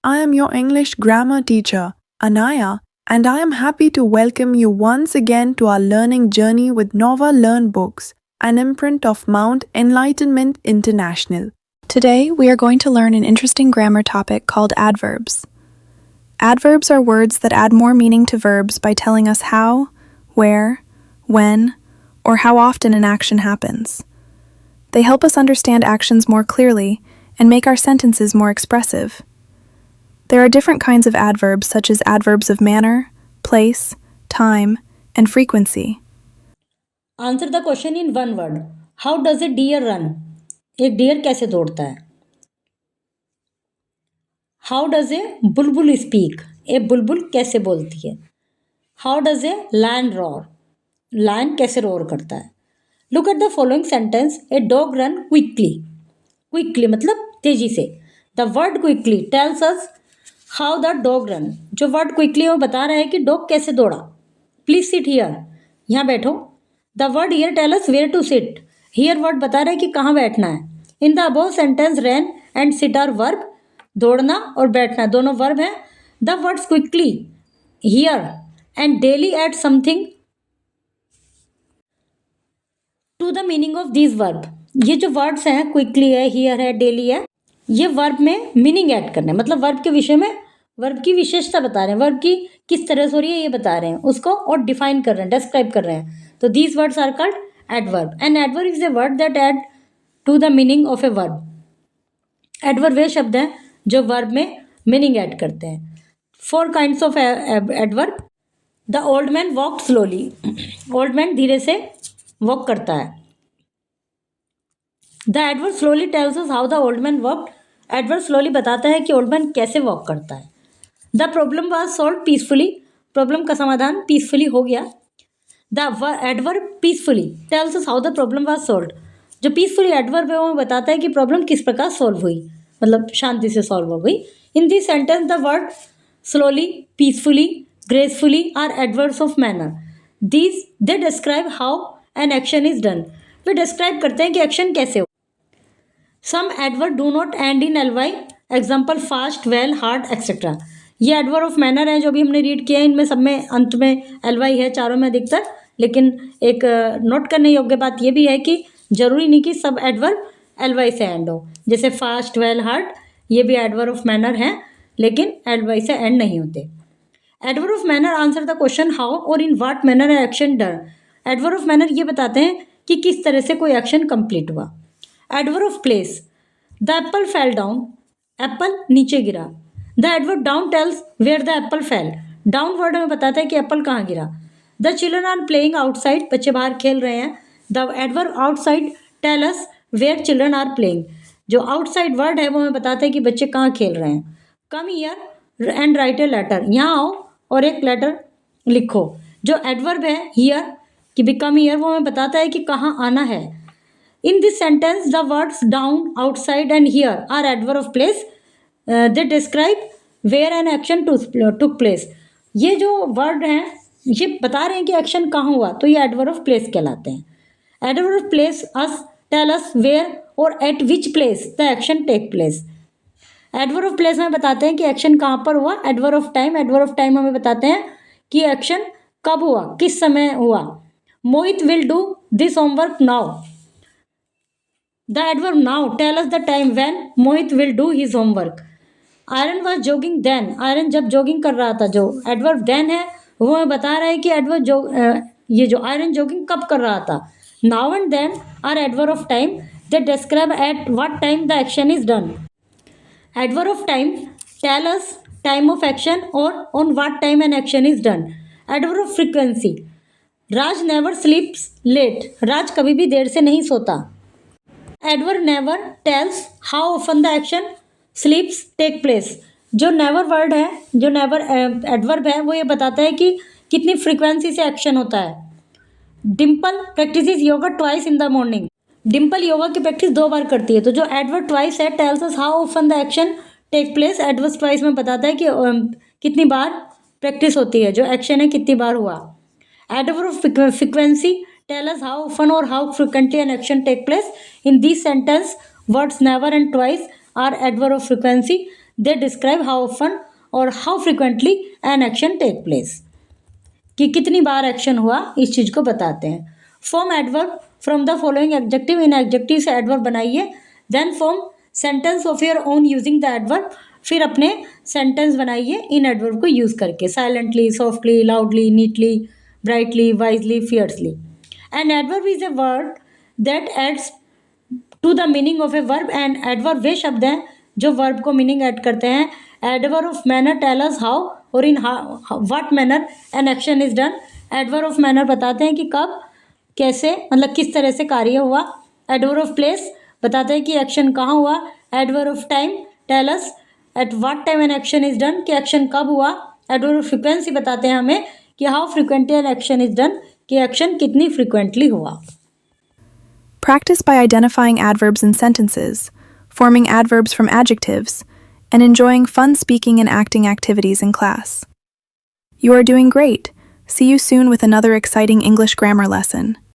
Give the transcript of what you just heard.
I am your English grammar teacher, Anaya, and I am happy to welcome you once again to our learning journey with Nova Learn Books, an imprint of Mount Enlightenment International. Today, we are going to learn an interesting grammar topic called adverbs. Adverbs are words that add more meaning to verbs by telling us how, where, when, or how often an action happens. They help us understand actions more clearly and make our sentences more expressive. There are different kinds of adverbs such as adverbs of manner, place, time, and frequency. Answer the question in one word. How does a deer run? एक deer कैसे दौड़ता है? How does A Bulbul speak? ए बुलबुल कैसे बोलती है? How does a lion roar? Lion कैसे roar करता है? Look at the following sentence. A dog run quickly. Quickly मतलब तेजी से. The word quickly tells us how the dog run. जो वर्ड क्विकली है वो बता रहा है कि डॉग कैसे दौड़ा. Please sit here. यहाँ बैठो. The word here tell us where to sit. Here word बता रहा है कि कहाँ बैठना है. इन the above sentence run and sit are verb. दौड़ना और बैठना दोनों वर्ब हैं. The words quickly, here and daily add something to the meaning of these verb. ये जो वर्ड्स हैं क्विकली है, हियर है, डेली है, ये वर्ब में मीनिंग ऐड करना है. मतलब वर्ब के विषय में वर्ब की विशेषता बता रहे हैं. वर्ब की किस तरह से हो रही है ये बता रहे हैं उसको, और डिफाइन कर रहे हैं, डिस्क्राइब कर रहे हैं. तो these words are called adverb. And adverb is a word that add to the meaning of a verb. Adverb वे शब्द हैं जो वर्ब में मीनिंग ऐड करते हैं. 4 kinds of adverb. The old man walk slowly. Old man धीरे से walk करता है. The adverb slowly tales us how the old man walk. Adverb slowly बताता है कि ओल्ड मैन कैसे वॉक करता है. The problem was solve peacefully. Problem का समाधान पीसफुली हो गया. The adverb peacefully tales us how the problem was solve. जो पीसफुली एडवर्ब है वो बताता है कि प्रॉब्लम किस प्रकार सॉल्व हुई, मतलब शांति से सॉल्व हो गई. In this sentence the word slowly, peacefully, gracefully are adverbs of manner. These they describe how an action is done. वे डिस्क्राइब करते हैं कि एक्शन कैसे हो. Some adverb do not end in l y. Example fast, well, hard etcetera. ये adverb of manner हैं जो भी हमने रीड किया है. इनमें सब में अंत में एल वाई है, चारों में अधिकतर. लेकिन एक नोट करने योग्य बात यह भी है कि जरूरी नहीं कि सब एडवर्ब एल वाई से एंड हो. जैसे फास्ट, वेल, हार्ड ये भी एडवर्ब ऑफ मैनर हैं लेकिन एल वाई से एंड नहीं होते. Adverb of manner answer the question how और in what manner action done. Adverb of manner ये बताते हैं कि किस तरह से कोई एक्शन कंप्लीट हुआ. Adverb of place. The apple fell down. Apple नीचे गिरा. The adverb down tells where the apple fell. Down word हमें बताता है कि एप्पल कहाँ गिरा. The children are playing outside. बच्चे बाहर खेल रहे हैं. The adverb outside tell us where children are playing. जो आउटसाइड वर्ड है वो हमें बताता है कि बच्चे कहाँ खेल रहे हैं. Come here and write a letter. यहाँ आओ और एक लेटर लिखो. जो एडवर्ब है हियर कि बिकम हियर वो हमें बताता है कि कहाँ आना है. In this sentence the words down, outside and here are adverb of place. They describe where an action took place. ये जो वर्ड हैं ये बता रहे हैं कि एक्शन कहाँ हुआ, तो ये एडवर्ब ऑफ प्लेस कहलाते हैं. Adverb of place us tell us where और at which place the action take place. Adverb of place में बताते हैं कि एक्शन कहाँ पर हुआ. Adverb of time. Adverb of time हमें बताते हैं कि एक्शन कब हुआ, किस समय हुआ. Mohit will do this homework now. The adverb now tell us the time when Mohit will do his homework. Aryan was jogging then. Aryan जब जॉगिंग कर रहा था. जो एडवर्ब देन है वो हमें बता रहा है कि एडवर्ब ये जो आयरन जॉगिंग कब कर रहा था. Now and then are adverb of time. They describe at what time the action is done. Adverb of time tell us time of action और on what time an action is done. Adverb of frequency. Raj never sleeps late. Raj कभी भी देर से नहीं सोता. Adverb never tells how often the action sleeps take place. जो never word है, जो नेवर एडवर्ब है वो ये बताता है कि कितनी फ्रीक्वेंसी से एक्शन होता है. Dimple practises yoga twice in the morning. Dimple yoga की प्रैक्टिस 2 बार करती है. तो जो एडवर्ब ट्वाइस है tells us how often the action take place. Adverb twice में बताता है कि कितनी बार प्रैक्टिस होती है, जो एक्शन है कितनी बार हुआ. Adverb of frequency tell us how often और how frequently an action take place. In this sentence words never and twice are adverb of frequency. They describe how often और how frequently an action take place, कि कितनी बार action हुआ इस चीज़ को बताते हैं. Form adverb from the following adjective. इन adjective से एडवर्ब बनाइए. Then form sentence of your own using the adverb. फिर अपने सेंटेंस बनाइए इन एडवर्ब को यूज़ करके. Silently, softly, loudly, neatly, brightly, wisely, fiercely. An adverb is a word that adds to the meaning of a verb. And adverb वे शब्द हैं जो वर्ब को मीनिंग ऐड करते हैं. Adverb of manner tell us how और in what manner N action is done. Adverb of manner बताते हैं कि कब, कैसे, मतलब किस तरह से कार्य हुआ. एडवर्ब ऑफ प्लेस बताते हैं कि एक्शन कहाँ हुआ. Adverb of time tell us at what time an action is done, कि एक्शन कब हुआ. एडवर्ब ऑफ फ्रिक्वेंसी बताते हैं हमें कि how frequently an action is done, कि एक्शन कितनी फ्रिक्वेंटली हुआ. Practice by identifying adverbs in sentences, forming adverbs from adjectives, and enjoying fun speaking and acting activities in class. You are doing great. See you soon with another exciting English grammar lesson.